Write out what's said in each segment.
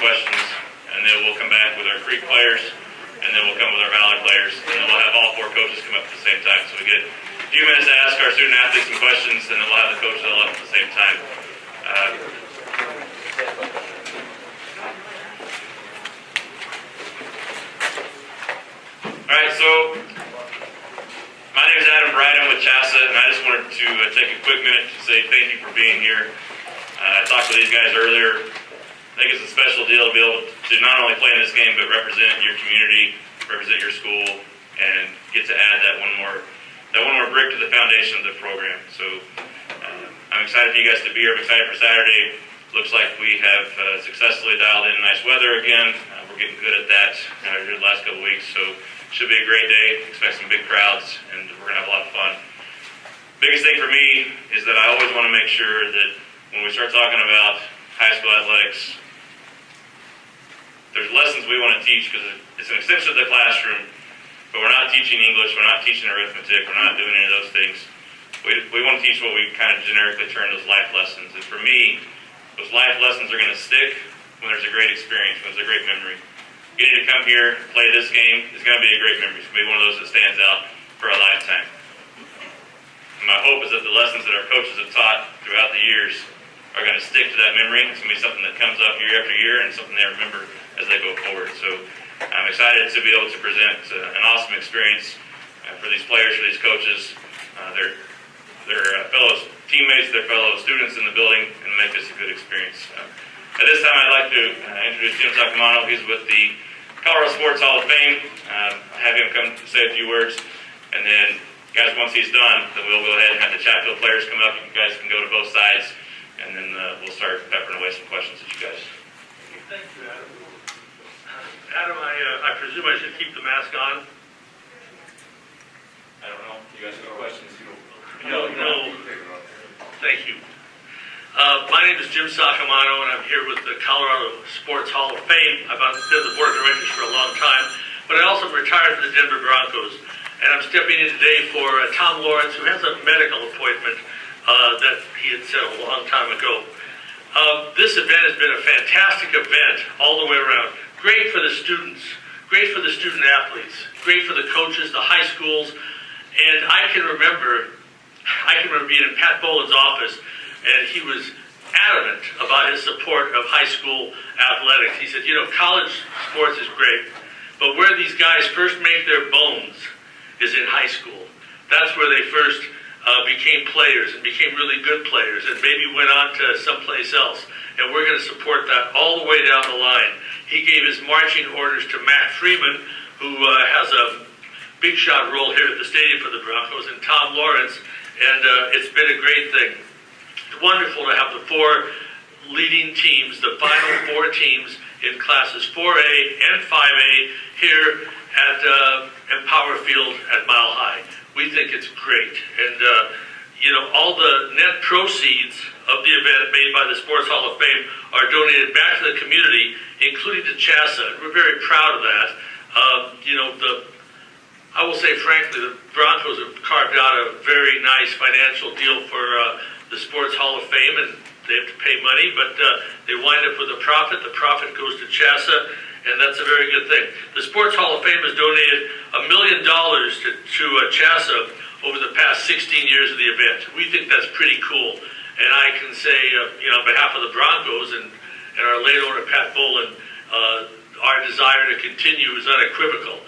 questions, and then we'll come back with our Creek players, and then we'll come with our Valor players, and then we'll have all 4 coaches come up at the same time. So we get a few minutes to ask our student athletes some questions, and then we'll have the coaches all up at the same time. All right, so my name is Adam Bright. I'm with Chsaa, and I just wanted to take a quick minute to say thank you for being here. I talked to these guys earlier. I think it's a special deal to be able to not only play in this game, but represent your community, represent your school, and get to add that one more brick to the foundation of the program. So I'm excited for you guys to be here. I'm excited for Saturday. Looks like we have successfully dialed in nice weather again. We're getting good at that here the last couple of weeks. So should be a great day. Expect some big crowds, and we're going to have a lot of fun. Biggest thing for me is that I always want to make sure that when we start talking about high school athletics, there's lessons we want to teach because it's an extension of the classroom, but we're not teaching English, we're not teaching arithmetic, we're not doing any of those things. We want to teach what we kind of generically term those life lessons. And for me, those life lessons are going to stick when there's a great experience, when there's a great memory. Getting to come here, play this game, is going to be a great memory. It's going to be one of those that stands out for a lifetime. And my hope is that the lessons that our coaches have taught throughout the years are going to stick to that memory. It's going to be something that comes up year after year and something they remember as they go forward. So I'm excited to be able to present an awesome experience for these players, for these coaches, their fellow teammates, their fellow students in the building, and make this a good experience. At this time, I'd like to introduce Chsaa. He's with the Colorado Sports Hall of Fame. Have him come say a few words, and then, guys, once he's done, then we'll go ahead and have the Chatfield players come up. You guys can go to both sides, and then we'll start peppering away some questions at you guys. Thank you, Adam. Adam, I presume I should keep the mask on? I don't know. You guys have questions? No. Thank you. My name is Chsaa, and I'm here with the Colorado Sports Hall of Fame. I've been on the board of directors for a long time, but I also retired from the Denver Broncos. And I'm stepping in today for Tom Lawrence, who has a medical appointment that he had said a long time ago. This event has been a fantastic event all the way around. Great for the students, great for the student athletes, great for the coaches, the high schools. And I can remember being in Pat Boland's office, and he was adamant about his support of high school athletics. He said, college sports is great, but where these guys first make their bones is in high school. That's where they first became players and became really good players and maybe went on to someplace else. And we're going to support that all the way down the line. He gave his marching orders to Matt Freeman, who has a big shot role here at the stadium for the Broncos, and Tom Lawrence, and it's been a great thing. It's wonderful to have the 4 leading teams, the final 4 teams in classes 4A and 5A here at Empower Field at Mile High. We think it's great. And, all the net proceeds of the event made by the Sports Hall of Fame are donated back to the community, including to Chsaa. We're very proud of that. I will say, frankly, the Broncos have carved out a very nice financial deal for the Sports Hall of Fame, and they have to pay money, but they wind up with a profit. The profit goes to Chsaa, and that's a very good thing. The Sports Hall of Fame has donated $1 million to Chsaa over the past 16 years of the event. We think that's pretty cool. And I can say, on behalf of the Broncos and our late owner, Pat Boland, our desire to continue is unequivocal.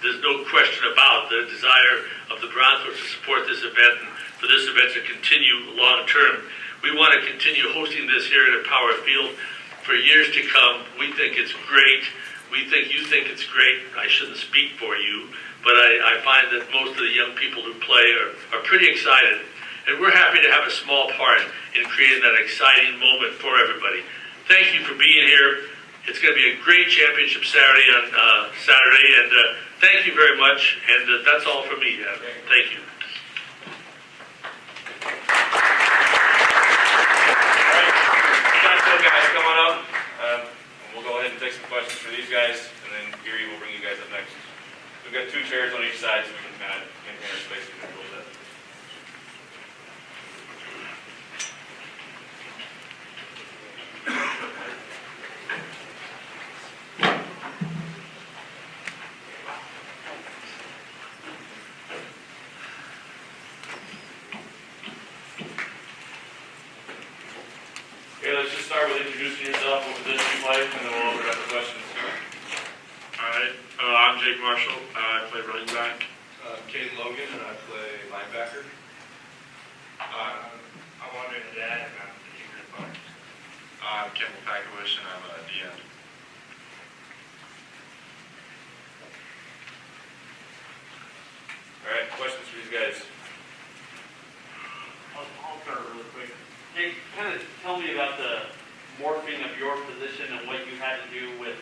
There's no question about the desire of the Broncos to support this event and for this event to continue long term. We want to continue hosting this here at Empower Field for years to come. We think it's great. We think you think it's great. I shouldn't speak for you, but I find that most of the young people who play are pretty excited. And we're happy to have a small part in creating that exciting moment for everybody. Thank you for being here. It's going to be a great Championship Saturday on Saturday, and thank you very much. And that's all from me. Thank you. Guys, come on up. We'll go ahead and take some questions for these guys, and then Erie will bring you guys up next. We've got 2 chairs on each side, so we can kind of maintain our space a little bit. play, and then we'll open it up for questions. Alright, I'm Jake Marshall. I play running back. Caden Logan, and I play linebacker. I'm Andre the Dad, and I'm the kicker and punter. I'm Campbell Pakovic, and I'm a D-end. All right, questions for these guys? I'll start really quick. Jake, kind of tell me about the morphing of your position and what you had to do with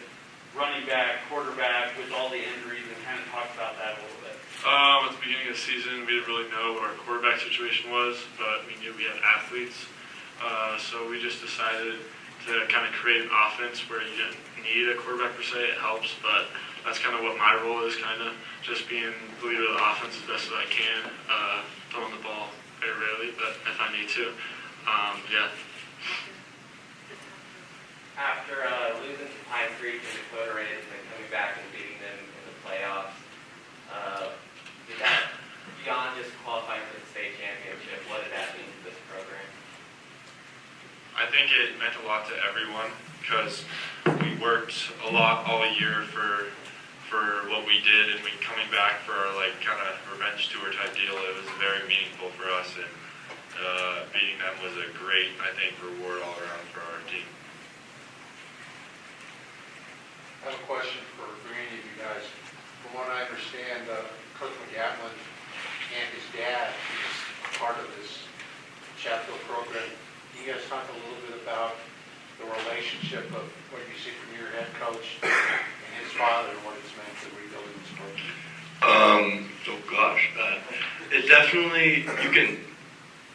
running back, quarterback, with all the injuries, and kind of talk about that a little bit. At the beginning of the season, we didn't really know what our quarterback situation was, but we knew we had athletes. So we just decided to kind of create an offense where you didn't need a quarterback per se. It helps, but that's kind of what my role is, kind of just being the leader of the offense as best as I can, throwing the ball very rarely, but if I need to. Yeah. After losing to Pine Creek in the Dakota Rays and then coming back and beating them in the playoffs, did that, beyond just qualifying for the state championship, what did that mean to this program? I think it meant a lot to everyone because we worked a lot all year for what we did, and coming back for our kind of revenge tour type deal, it was very meaningful for us, and beating them was a great, I think, reward all around for our team. I have a question for any of you guys. From what I understand, Coach McGatlin and his dad is part of this Chatfield program. Can you guys talk a little bit about the relationship of what you see from your head coach and his father and what it's meant to rebuilding this program? It definitely,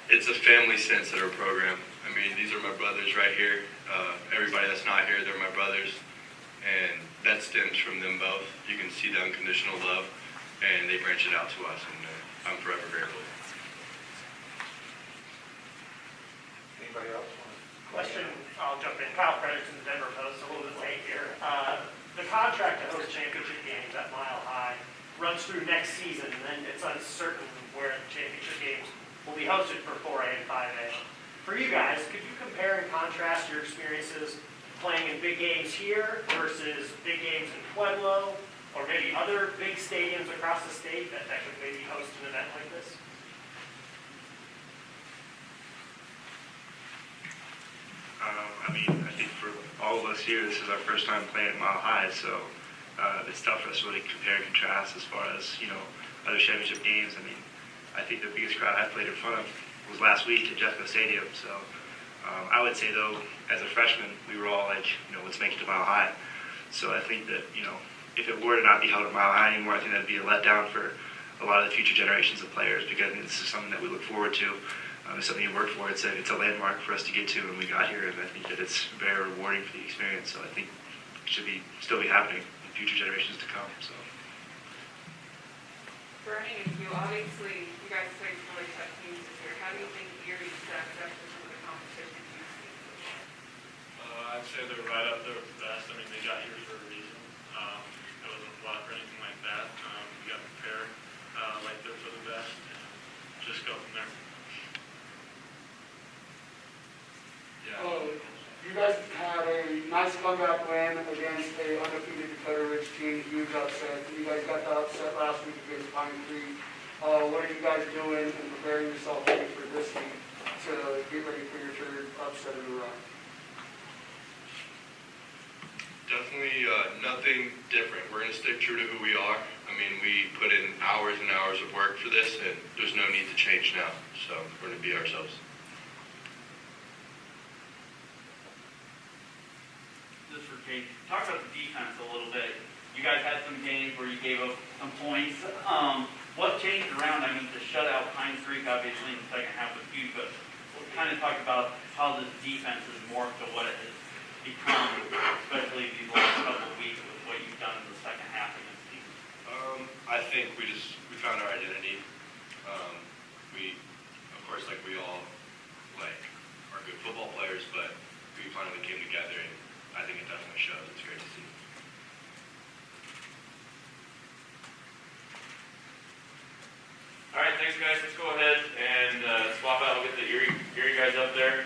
it's a family sense at our program. I mean, these are my brothers right here. Everybody that's not here, they're my brothers. And that stems from them both. You can see the unconditional love, and they branch it out to us, and I'm forever grateful. Anybody else? Question, I'll jump in. Kyle Fredericks in the Denver Post, a little bit late here. The contract to host championship games at Mile High runs through next season, and then it's uncertain where the championship games will be hosted for 4A and 5A. For you guys, could you compare and contrast your experiences playing in big games here versus big games in Pueblo, or maybe other big stadiums across the state that could maybe host an event like this? I think for all of us here, this is our first time playing at Mile High, so it's tough for us to really compare and contrast as far as, other championship games. I think the biggest crowd I played in front of was last week at Jeffco Stadium, so I would say, though, as a freshman, we were all like, let's make it to Mile High. So I think that, if it were to not be held at Mile High anymore, I think that would be a letdown for a lot of the future generations of players, because this is something that we look forward to. It's something you work for. It's a landmark for us to get to, and we got here, and I think that it's very rewarding for the experience. So I think it should still be happening in future generations to come. So. For any of you, obviously, you guys played some really tough teams this year. How do you think Erie stacks up to some of the competition you've seen? I'd say they're right up there with the best. They got here for a reason. It wasn't a lot for anything like that. We got prepared like they're for the best, and just go from there. You guys had a nice comeback win against a undefeated Dakota Ridge team. Huge upset. You guys got the upset last week against Pine Creek. What are you guys doing and preparing yourself ready for this week to get ready for your third upset in a row? Definitely nothing different. We're going to stick true to who we are. We put in hours and hours of work for this, and there's no need to change now. So we're going to be ourselves. Just for Jake, talk about the defense a little bit. You guys had some games where you gave up some points. What changed around? To shut out Pine Creek, obviously, in the second half was huge, but we'll kind of talk about how this defense has morphed to what it has become, especially these last couple of weeks with what you've done in the second half against teams. I think we found our identity. We, of course, we all are good football players, but we finally came together, and I think it definitely shows. It's great to see. All right, thanks, guys. Let's go ahead and swap out. We'll get the Erie guys up there.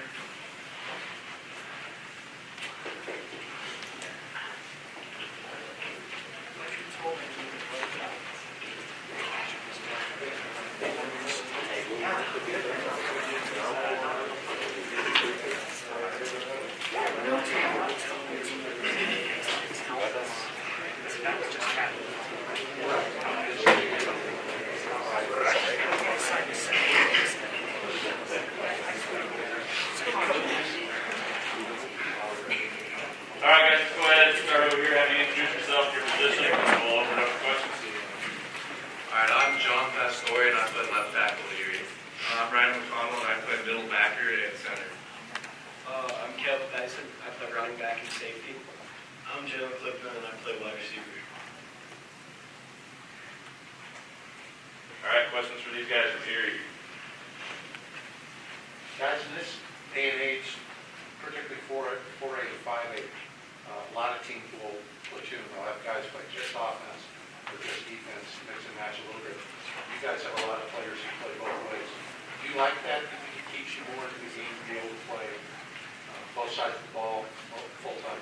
All right, guys, go ahead and start over here. Have you introduce yourself, your position, and we'll open it up for questions. All right, I'm John Pastore, and I play left tackle at Erie. I'm Ryan McConnell, and I play middle backer and center. I'm Caleb Dyson. I play running back and safety. I'm Jalen Clifton, and I play wide receiver. All right, questions for these guys from Erie? Guys, in this day and age, particularly 4A to 5A, a lot of teams will put you in, they'll have guys play just offense or just defense, mix and match a little bit. You guys have a lot of players who play both ways. Do you like that? Do you think it keeps you more into the game to be able to play both sides of the ball full time?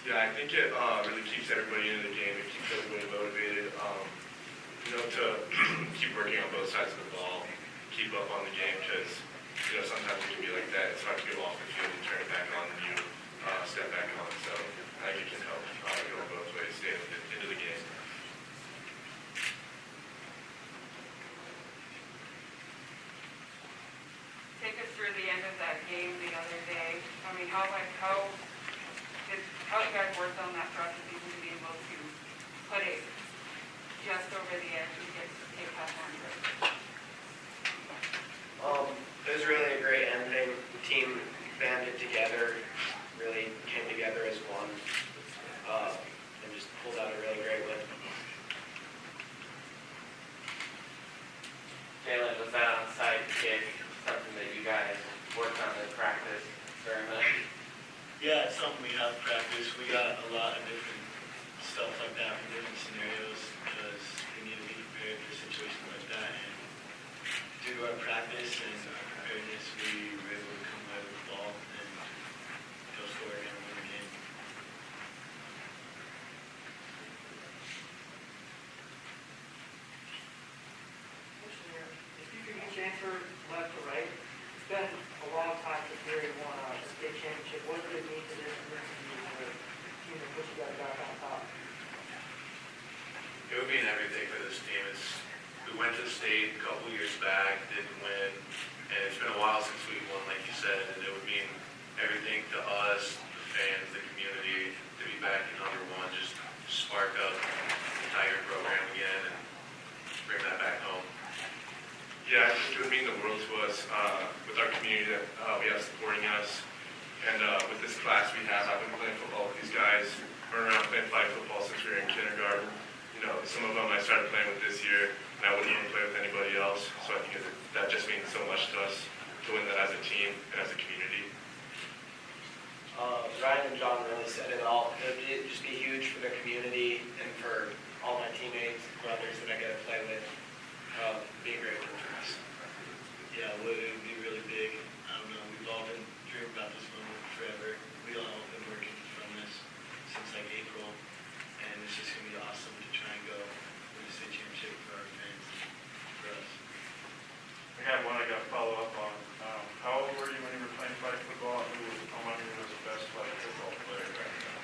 Yeah, I think it really keeps everybody in the game. It keeps everybody motivated. To keep working on both sides of the ball, keep up on the game, because sometimes it can be like that. It's hard to go off the field and turn it back on, and you step back on. So I think it can help go both ways, stay into the game. Take us through the end of that game the other day. I mean, how you guys worked on that throughout the season to be able to put it just over the edge and get past one group? It was really a great ending. The team banded together, really came together as one, and just pulled out a really great win. Jalen, was that onside kick something that you guys worked on in practice very much? Yeah, it's something we have practiced. We got a lot of different stuff like that from different scenarios because we need to be prepared for situations like that. And due to our practice and our preparedness, we were able to come away with the ball and go score again and win the game. If you could each answer left or right, it's been a long time since Erie won a state championship. What did it mean to this team and what you guys got on top? It would mean everything for this team. We went to the state a couple years back, didn't win, and it's been a while since we won, like you said, and it would mean everything to us, the fans, the community, to be back in number one, just spark up the Tiger program again and bring that back home. Yeah, I think it would mean the world to us with our community that we have supporting us. And with this class we have, I've been playing football with these guys, running around playing flag football since we were in kindergarten. Some of them I started playing with this year, and I wouldn't even play with anybody else. So I think that just means so much to us to win that as a team and as a community. Ryan and John really said it all. It would just be huge for the community and for all my teammates, brothers that I get to play with. Be a great win for us. Yeah, it would be really big. I don't know, we've all been dreaming about this moment forever. We all have been working from this since like April, and it's just going to be awesome to try and go win the state championship for our fans and for us. I have one I got to follow up on. How old were you when you were playing flag football? And who among you was the best flag football player right now?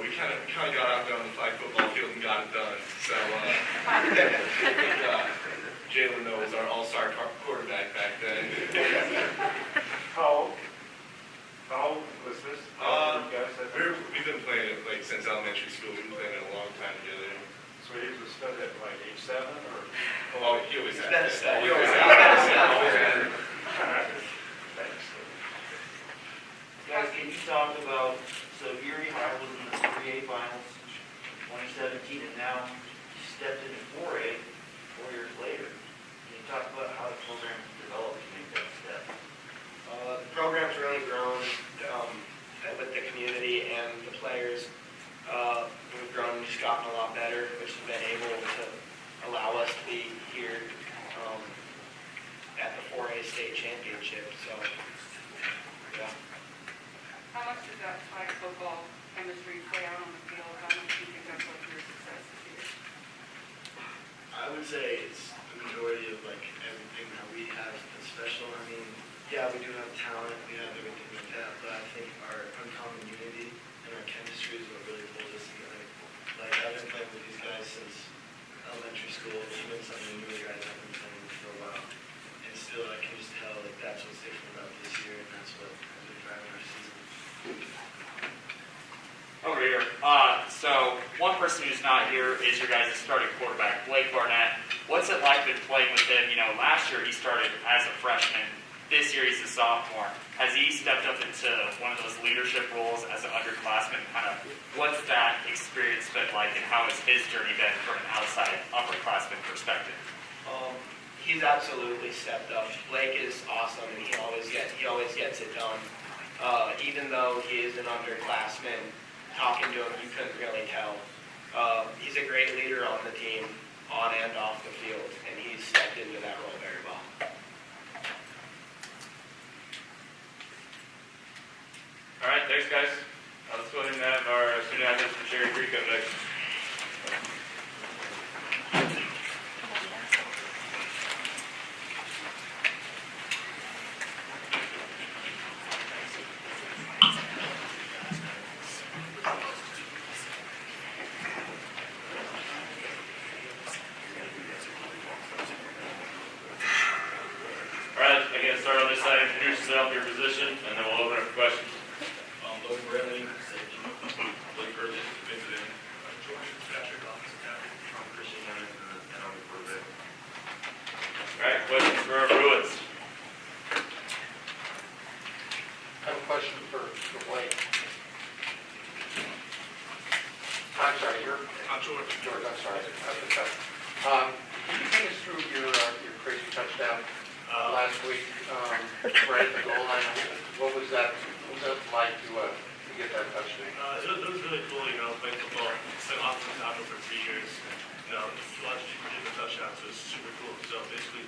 We kind of got out there on the flag football field and got it done. So Jalen Noah was our all-star quarterback back then. How old was this? We've been playing it since elementary school. We've been playing it a long time together. So he was a stud at like age 7 or? Oh, he always had. He's been a stud. He always had. Thanks. Guys, can you talk about, so Erie High was in the 3A finals in 2017, and now you stepped into 4A 4 years later. Can you talk about how the program developed to make that step? The program's really grown with the community and the players. We've grown and just gotten a lot better, which has been able to allow us to be here at the 4A state championship. So, yeah. How much does that flag football chemistry play out on the field? How much do you think that's what your success this year? I would say it's the majority of everything that we have that's special. I mean, yeah, we do have talent, we have everything like that, but I think our uncommon unity and our chemistry is what really pulls us together. I've been playing with these guys since elementary school, even some of the newer guys I've been playing with for a while. And still, I can just tell that's what's different about this year, and that's over here. So one person who's not here is your guys' starting quarterback, Blake Barnett. What's it like been playing with him? You know, last year he started as a freshman. This year he's a sophomore. Has he stepped up into one of those leadership roles as an underclassman? Kind of, what's that experience been like, and how has his journey been from an outside upperclassman perspective? He's absolutely stepped up. Blake is awesome, and he always gets it done. Even though he is an underclassman, talking to him, you couldn't really tell. He's a great leader on the team, on and off the field, and he's stepped into that role very well. All right, thanks, guys. Let's go ahead and have our student athletes from Cherry Creek up next. All right, again, start on this side, introduce yourself, your position, and then we'll open up for questions. Logan Bradley, safety. Blake Burgess, defensive end. George Patrick, offensive tackle. Christian Leonard, and I'm the quarterback. All right, questions for our Bruins? I have a question for Blake. I'm sorry, I'm George. George, I'm sorry. Can you take us through your crazy touchdown last week, right at the goal line? What was that like to get that touchdown? It was really cool, you know, playing football. It's been offensive tackle for 3 years. You know, a lot of people get the touchdown, so it's super cool. So basically,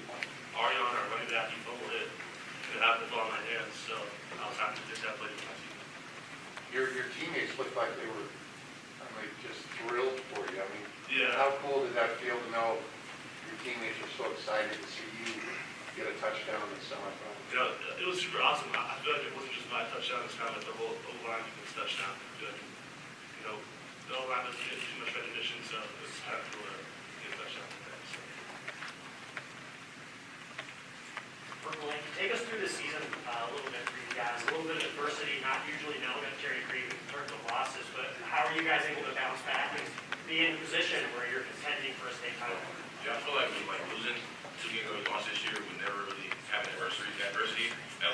Arion, our running back, he fumbled it, and it happened to fall in my hands. So I was happy to get that play for my team. Your teammates looked like they were, just thrilled for you. I mean, Yeah. how cool did that feel to know your teammates were so excited to see you get a touchdown in the semifinal? You know, it was super awesome. I feel like it wasn't just my touchdown, it's kind of like the whole O-line defense touchdown. I feel like, you know, the O-line doesn't get too much recognition, so it's kind of cool to get a touchdown like that. So. For Blake, take us through the season a little bit for you guys. A little bit of adversity, not usually known at Cherry Creek in terms of losses, but how are you guys able to bounce back and be in a position where you're contending for a state title? Yeah, I feel like losing 2 games we lost this year would never really have an adversity, at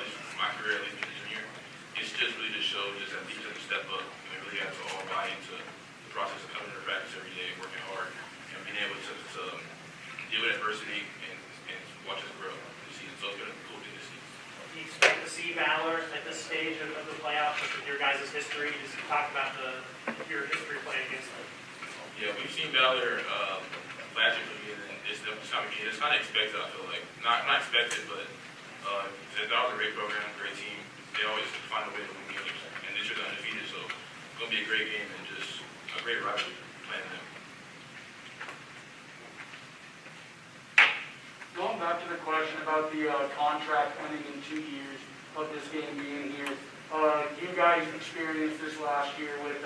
least in my career, at least in junior. It's just really just showed just that teams have to step up, and we really have to all buy into the process of coming to practice every day and working hard and being able to deal with adversity and watch us grow this season. So it's been a cool thing to see. Do you expect to see Valor at this stage of the playoffs with your guys' history? Just talk about your history playing against them. Yeah, we've seen Valor last year for me, and it's kind of expected, I feel like. Not expected, but they're a great program, great team. They always find a way to win games, and this year they're undefeated, so it's going to be a great game and just a great rivalry playing them. Going back to the question about the contract ending in 2 years of this game being here, you guys experienced this last year with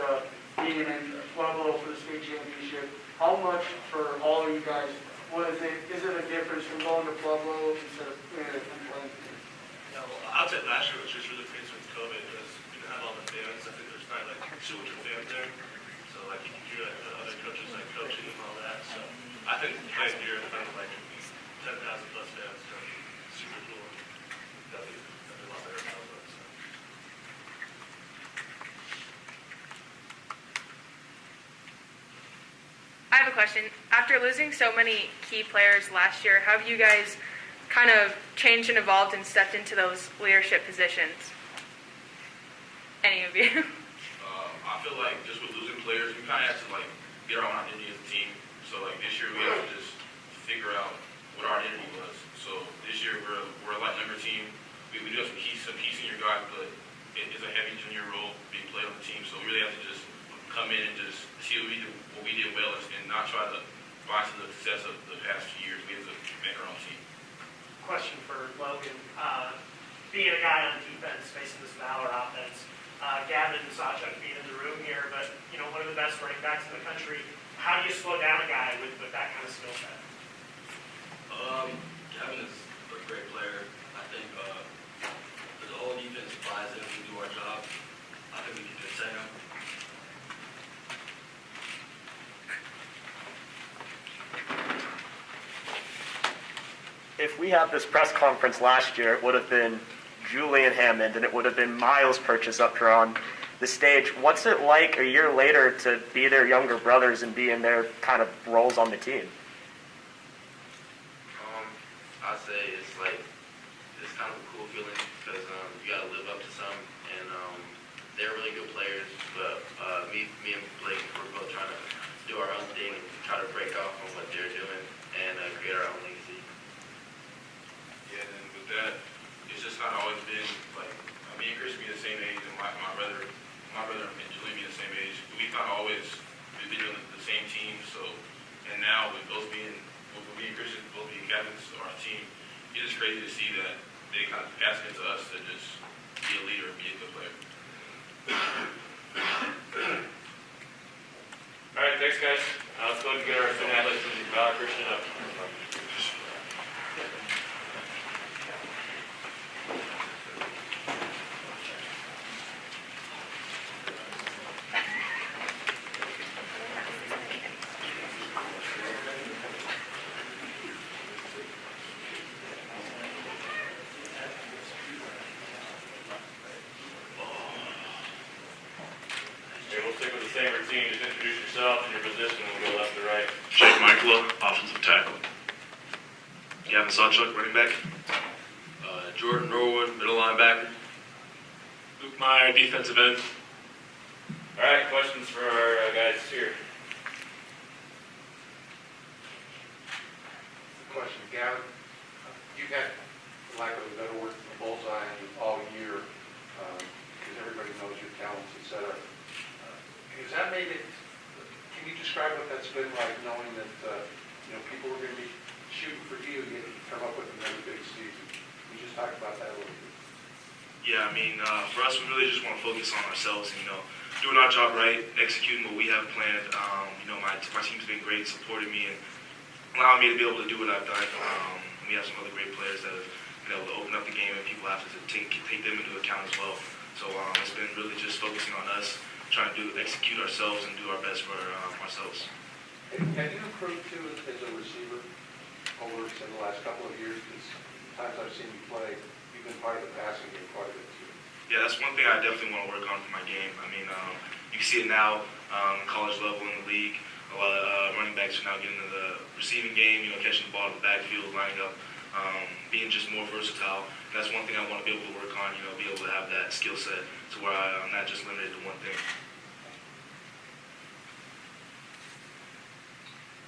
being in Pueblo for the state championship. How much for all of you guys is it a difference from going to Pueblo instead of playing? You know, I'd say last year was just really crazy with COVID because we didn't have all the fans. I think there's probably 200 fans there. So you can hear the other coaches coaching and all that. So I think playing here in front of 10,000 plus fans, so super cool. Definitely a lot better than Pueblo. So. I have a question. After losing so many key players last year, how have you guys kind of changed and evolved and stepped into those leadership positions? Any of you? I feel like just with losing players, we kind of have to get our own identity as a team. So this year we have to just figure out what our identity was. So this year we're a light number team. We do have some key senior guys, but it is a heavy junior role being played on the team. So we really have to just come in and just see what we did well and not try to rise to the success of the past few years. We have to make our own team. Question for Logan. Being a guy on defense facing this Valor offense, Gavin and Sachuk being in the room here, but one of the best running backs in the country. How do you slow down a guy with that kind of skill set? Gavin is a great player. I think the whole defense buys in. We do our job. I think we can contain him. we had this press conference last year, it would have been Julian Hammond and it would have been Miles Purchase up here on the stage. What's it like a year later to be their younger brothers and be in their kind of roles on the team? I'd say it's kind of a cool feeling because you got to live up to some, and they're really good players. But me and Blake, we're both trying to do our own thing and try to break off on what they're doing and create our own legacy. Yeah, and with that, it's just not always been like me and Chris being the same age, and my brother and Julian being the same age. We've not always been on the same team. So, and now with both being, with me and Christian both being captains of our team, it's just crazy to see that they kind of ask it to us to just be a leader and be a good player. All right, thanks, guys. Let's go ahead and get our student athletes from Valor Christian up. We'll stick with the same routine. Just introduce yourself and your position, and we'll go left to right. Jake Michael, offensive tackle. Gavin Sawchuk, running back. Jordan Norwood, middle linebacker. Luke Meyer, defensive end. All right, questions for our guys here. Question, Gavin. You've had, for lack of a better word, a bullseye on you all year because everybody knows your talents, et cetera. Has that made it, can you describe what that's been like knowing that, people are going to be shooting for you to come up with another big season? Can you just talk about that a little bit? Yeah, I mean, for us, we really just want to focus on ourselves and, doing our job right, executing what we have planned. My team's been great, supporting me and allowing me to be able to do what I've done. We have some other great players that have been able to open up the game, and people have to take them into account as well. So it's been really just focusing on us, trying to execute ourselves and do our best for ourselves. Have you improved too as a receiver over the last couple of years? Because times I've seen you play, you've been part of the passing game quite a bit too. Yeah, that's one thing I definitely want to work on for my game. I mean, you can see it now, college level in the league. A lot of running backs are now getting into the receiving game, catching the ball in the backfield, lining up, being just more versatile. That's one thing I want to be able to work on, be able to have that skill set to where I'm not just limited to one thing.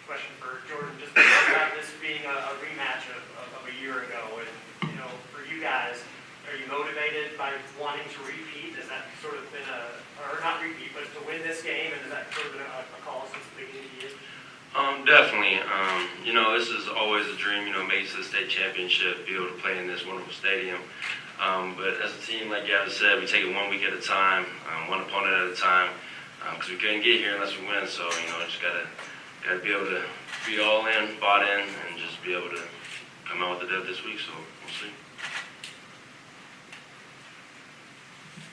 Question for Jordan, just about this being a rematch of a year ago, and for you guys, are you motivated by wanting to repeat? Has that sort of been or not repeat, but to win this game, and has that sort of been a call since the beginning of the year? Definitely. This is always a dream, make it to the state championship, be able to play in this wonderful stadium. But as a team, like Gavin said, we take it 1 week at a time, one opponent at a time, because we couldn't get here unless we win. So, just gotta be able to be all in, bought in, and just be able to come out with the dub this week. So we'll see.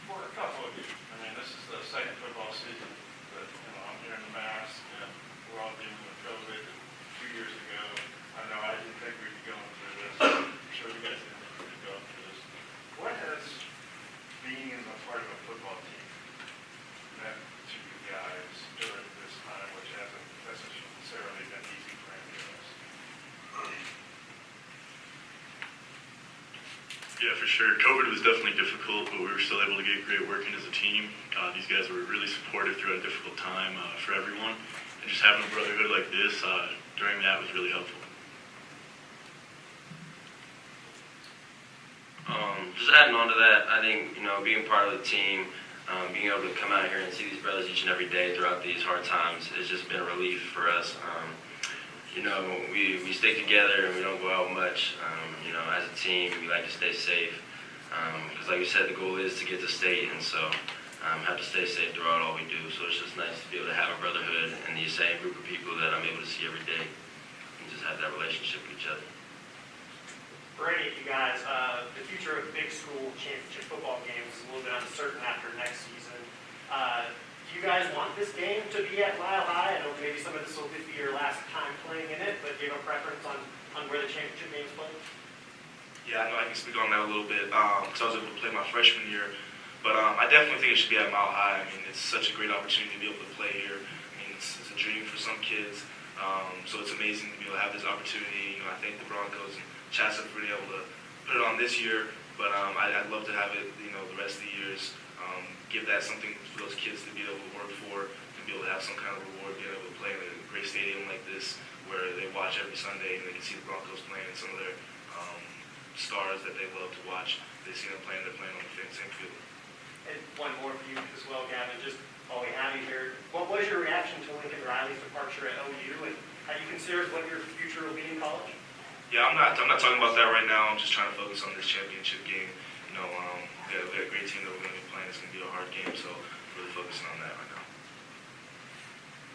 For a couple of you, this is the second football season that I'm here in the Mass, and we're all dealing with COVID. And 2 years ago, I know I didn't think we'd be going through this. I'm sure you guys didn't think we'd be going through this. What has being in a part of a football team meant to you guys during this time, which hasn't necessarily been easy for any of us? Yeah, for sure. COVID was definitely difficult, but we were still able to get great work in as a team. These guys were really supportive throughout a difficult time for everyone. And just having a brotherhood like this during that was really helpful. Just adding on to that, I think, being part of the team, being able to come out here and see these brothers each and every day throughout these hard times has just been a relief for us. We stick together and we don't go out much. As a team, we like to stay safe. Because like you said, the goal is to get to state, and so have to stay safe throughout all we do. So it's just nice to be able to have a brotherhood and the same group of people that I'm able to see every day and just have that relationship with each other. For any of you guys, the future of big school championship football games is a little bit uncertain after next season. Do you guys want this game to be at Mile High? I know maybe some of this will be your last time playing in it, but do you have a preference on where the championship game's played? Yeah, I know I can speak on that a little bit because I was able to play my freshman year. But I definitely think it should be at Mile High. I mean, it's such a great opportunity to be able to play here. I mean, it's a dream for some kids. So it's amazing to be able to have this opportunity. You know, I thank the Broncos and Chsaa for being able to put it on this year. But I'd love to have it, you know, the rest of the years. Give that something for those kids to be able to work for, to be able to have some kind of reward, being able to play in a great stadium like this, where they watch every Sunday and they can see the Broncos playing and some of their stars that they love to watch. They see them playing, they're playing on the same field. And one more for you as well, Gavin, just while we have you here. What was your reaction to Lincoln Riley's departure at OU, and how you consider what your future will be in college? Yeah, I'm not talking about that right now. I'm just trying to focus on this championship game. You know, we got a great team that we're going to be playing. It's going to be a hard game, so really focusing on that right now.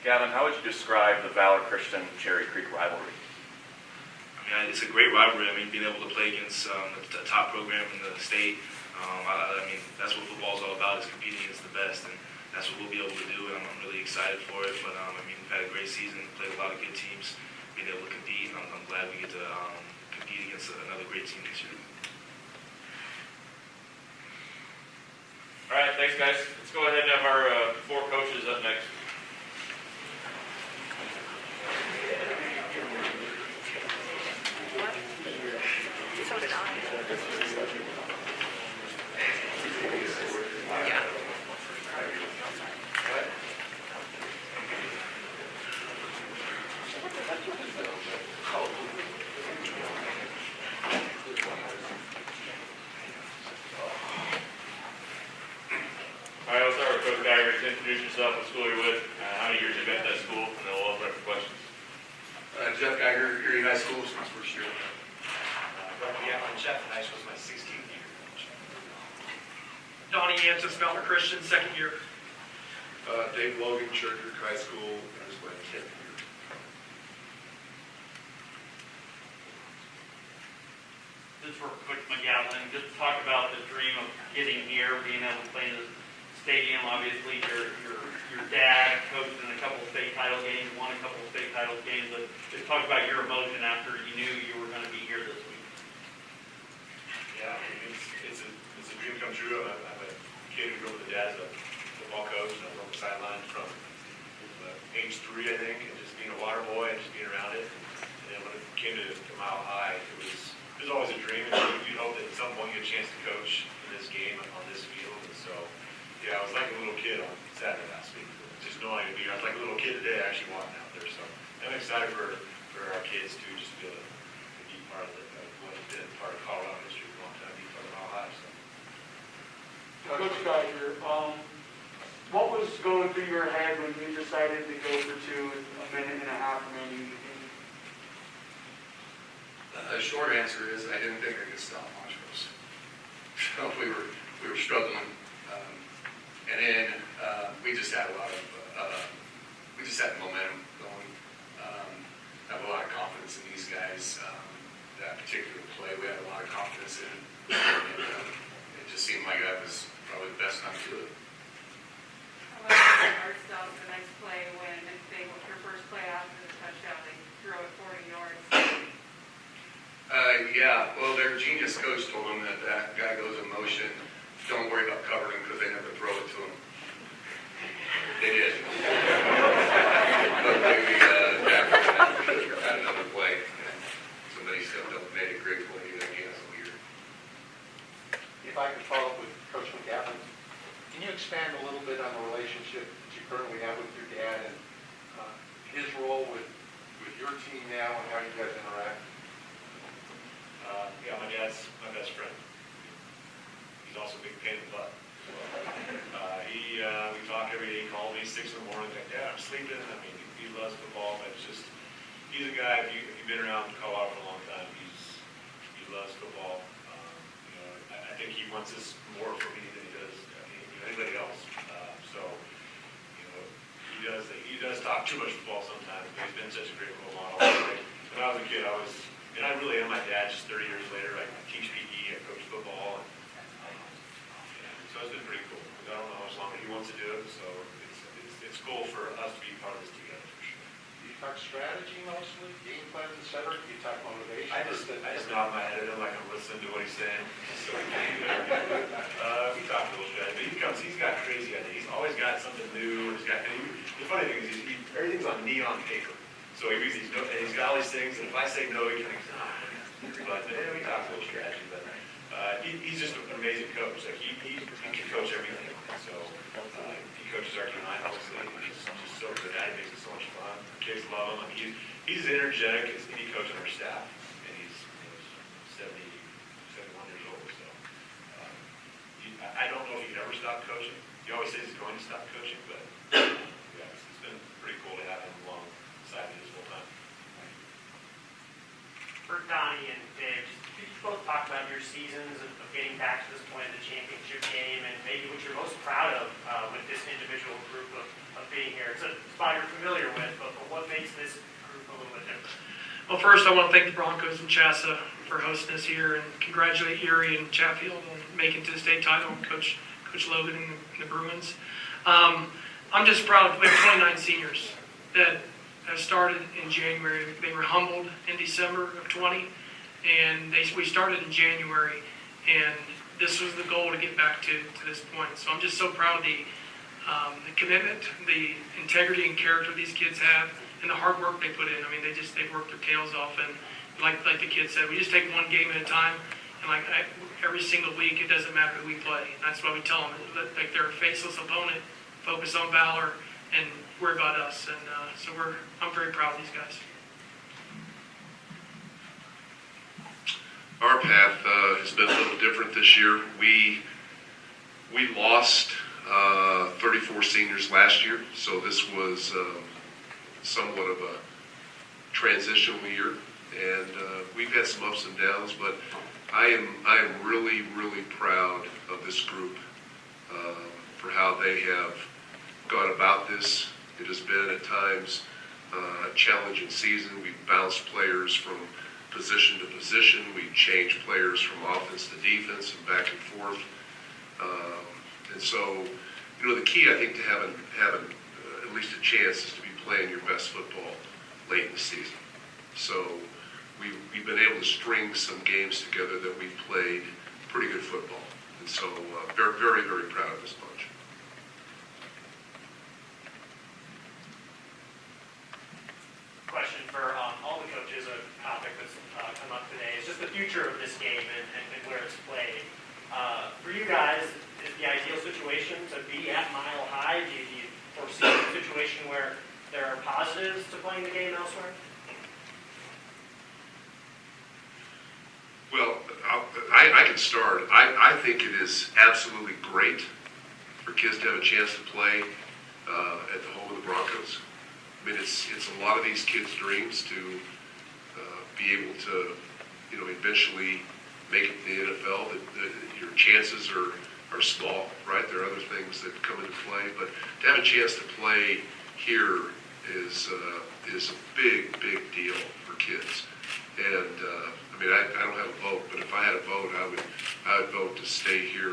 Gavin, how would you describe the Valor Christian Cherry Creek rivalry? I mean, it's a great rivalry. I mean, being able to play against the top program in the state. I mean, that's what football is all about, is competing against the best, and that's what we'll be able to do, and I'm really excited for it. But, I mean, we've had a great season, played a lot of good teams, being able to compete, and I'm glad we get to compete against another great team this year. All right, thanks, guys. Let's go ahead and have our 4 coaches up next. So did I. Yeah. All right, let's start with Coach Geiger. Just introduce yourself, what school you're with, how many years you've been at that school, and then we'll open up for questions. Jeff Geiger, Erie High School, is my first year. Chapman High School is my 16th year. Donnie Yancey, Valor Christian, second year. Dave Logan, Church Creek High School, that is my 10th year. This is for Coach McGowan. Just talk about the dream of getting here, being able to play in this stadium. Obviously, your dad coached in a couple of state title games, won a couple of state title games. But just talk about your emotion after you knew you were going to be here this week. Yeah, it's a dream come true. I'm a kid who grew up with a dad as a football coach, and I was on the sidelines from age 3, I think, and just being a water boy and just being around it. And then when it came to Mile High, it was always a dream, and you'd hope that at some point you get a chance to coach in this game on this field. And so, yeah, I was like a little kid on Saturday last week, just knowing I'd be here. I was like a little kid today, actually walking out there. So I'm excited for our kids too, just to be able to be part of what has been part of Colorado history for a long time, be part of Mile High. So. Coach Geiger, what was going through your head when you decided to go for 2 with a minute and a half remaining in the game? The short answer is I didn't think I could stop Montrose. So we were struggling, and then we just had a lot of we just had momentum going. I have a lot of confidence in these guys. That particular play, we had a lot of confidence in, and it just seemed like that was probably the best time to do it. How about our stuff, the next play when your first play after the touchdown, they throw it 40 yards? Yeah, well, their genius coach told them that guy goes in motion. Don't worry about covering him because they never throw it to him. They did. But maybe had another play, and somebody stepped up and made a great play again this year. If I could follow up with Coach McGavin, can you expand a little bit on the relationship that you currently have with your dad and his role with your team now and how you guys interact? Yeah, my dad's my best friend. He's also a big pain in the butt. We talk every day. He calls me 6 in the morning, like, Dad, I'm sleeping. I mean, he loves football, but it's just, he's a guy, if you've been around Colorado for a long time, he loves football. I think he wants this more for me than he does anybody else. He does talk too much football sometimes, but he's been such a great role model. When I was a kid, and I really am my dad just 30 years later. I teach PE, I coach football, and so it's been pretty cool. I don't know how much longer he wants to do it, so it's cool for us to be part of this together for sure. Do you talk strategy mostly, game plans, et cetera? Do you talk motivation? I just nod my head at him like I'm listening to what he's saying. So we talked a little strategy, but he's got crazy ideas. He's always got something new. The funny thing is, everything's on neon paper. So he's got all these things, and if I say no, he kind of goes, ah. But we talked a little strategy, but he's just an amazing coach. Like he can coach everything. So he coaches our D-line, obviously. He's just so good at it. He makes it so much fun. Kids love him. I mean, he's as energetic as any coach on our staff, and he's 71 years old. So I don't know if he could ever stop coaching. He always says he's going to stop coaching, but yeah, it's been pretty cool to have him alongside me this whole time. For Donnie and Dave, could you both talk about your seasons of getting back to this point of the championship game and maybe what you're most proud of with this individual group of being here? It's a spot you're familiar with, but what makes this group a little bit different? Well, first I want to thank the Broncos and Chsaa for hosting us here and congratulate Erie and Chatfield on making it to the state title and Coach Logan and the Bruins. I'm just proud. We have 29 seniors that have started in January. They were humbled in December of 20, and we started in January, and this was the goal to get back to this point. So I'm just so proud of the commitment, the integrity and character these kids have, and the hard work they put in. I mean, they've worked their tails off, and like the kid said, we just take one game at a time, and every single week, it doesn't matter who we play. That's why we tell them, like they're a faceless opponent, focus on Valor, and worry about us. And so I'm very proud of these guys. Our path has been a little different this year. We lost 34 seniors last year, so this was somewhat of a transitional year, and we've had some ups and downs, but I am really, really proud of this group for how they have gone about this. It has been at times a challenging season. We've bounced players from position to position. We've changed players from offense to defense and back and forth. And so, the key, I think, to having at least a chance is to be playing your best football late in the season. So we've been able to string some games together that we've played pretty good football. And so very, very, very proud of this bunch. Question for all the coaches, a topic that's come up today is just the future of this game and where it's played. For you guys, is the ideal situation to be at Mile High? Do you foresee a situation where there are positives to playing the game elsewhere? Well, I can start. I think it is absolutely great for kids to have a chance to play at the home of the Broncos. I mean, it's a lot of these kids' dreams to be able to, eventually make it to the NFL. That your chances are small, right? There are other things that come into play, but to have a chance to play here is a big, big deal for kids. And I don't have a vote, but if I had a vote, I would vote to stay here.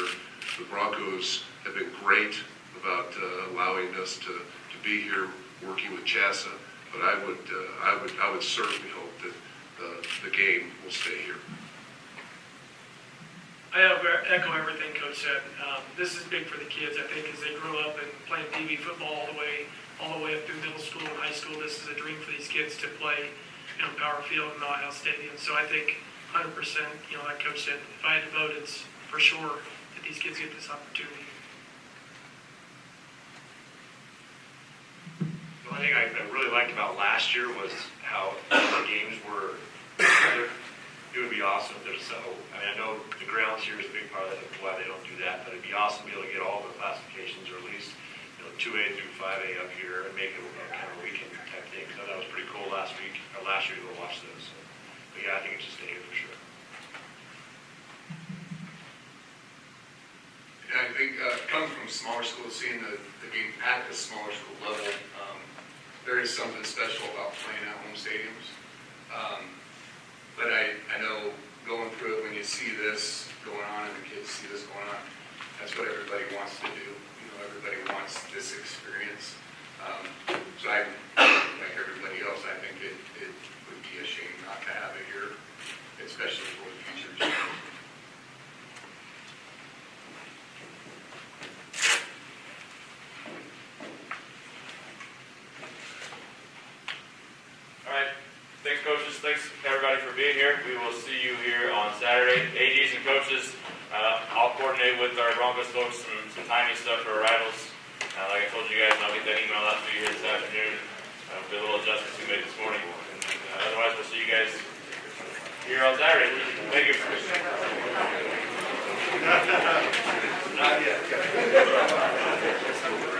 The Broncos have been great about allowing us to be here, working with Chsaa, but I would certainly hope that the game will stay here. I echo everything Coach said. This is big for the kids. I think as they grow up and playing DB football all the way up through middle school and high school, this is a dream for these kids to play Power Field and Mile Stadium. So I think 100%, like Coach said, if I had to vote, it's for sure that these kids get this opportunity. The only thing I really liked about last year was how the games were together. It would be awesome if there's I know the grounds here is a big part of it, why they don't do that, but it'd be awesome to be able to get all the classifications, or at least 2A through 5A up here and make it kind of a weekend type thing. So that was pretty cool last year to go watch those. So, but yeah, I think it should stay here for sure. Yeah, I think coming from smaller schools, seeing the game at the smaller school level, there is something special about playing at home stadiums. But I know going through it, when you see this going on and the kids see this going on, that's what everybody wants to do. Everybody wants this experience. So like everybody else, I think it would be a shame not to have it here, especially for the future. All right, thanks coaches, thanks everybody for being here. We will see you here on Saturday. ADs and coaches, I'll coordinate with our Broncos folks some timing stuff for arrivals. Like I told you guys, I'll get that email out to you here this afternoon. The little adjustments we made this morning. And otherwise, we'll see you guys here on Saturday. Thank you. Not yet.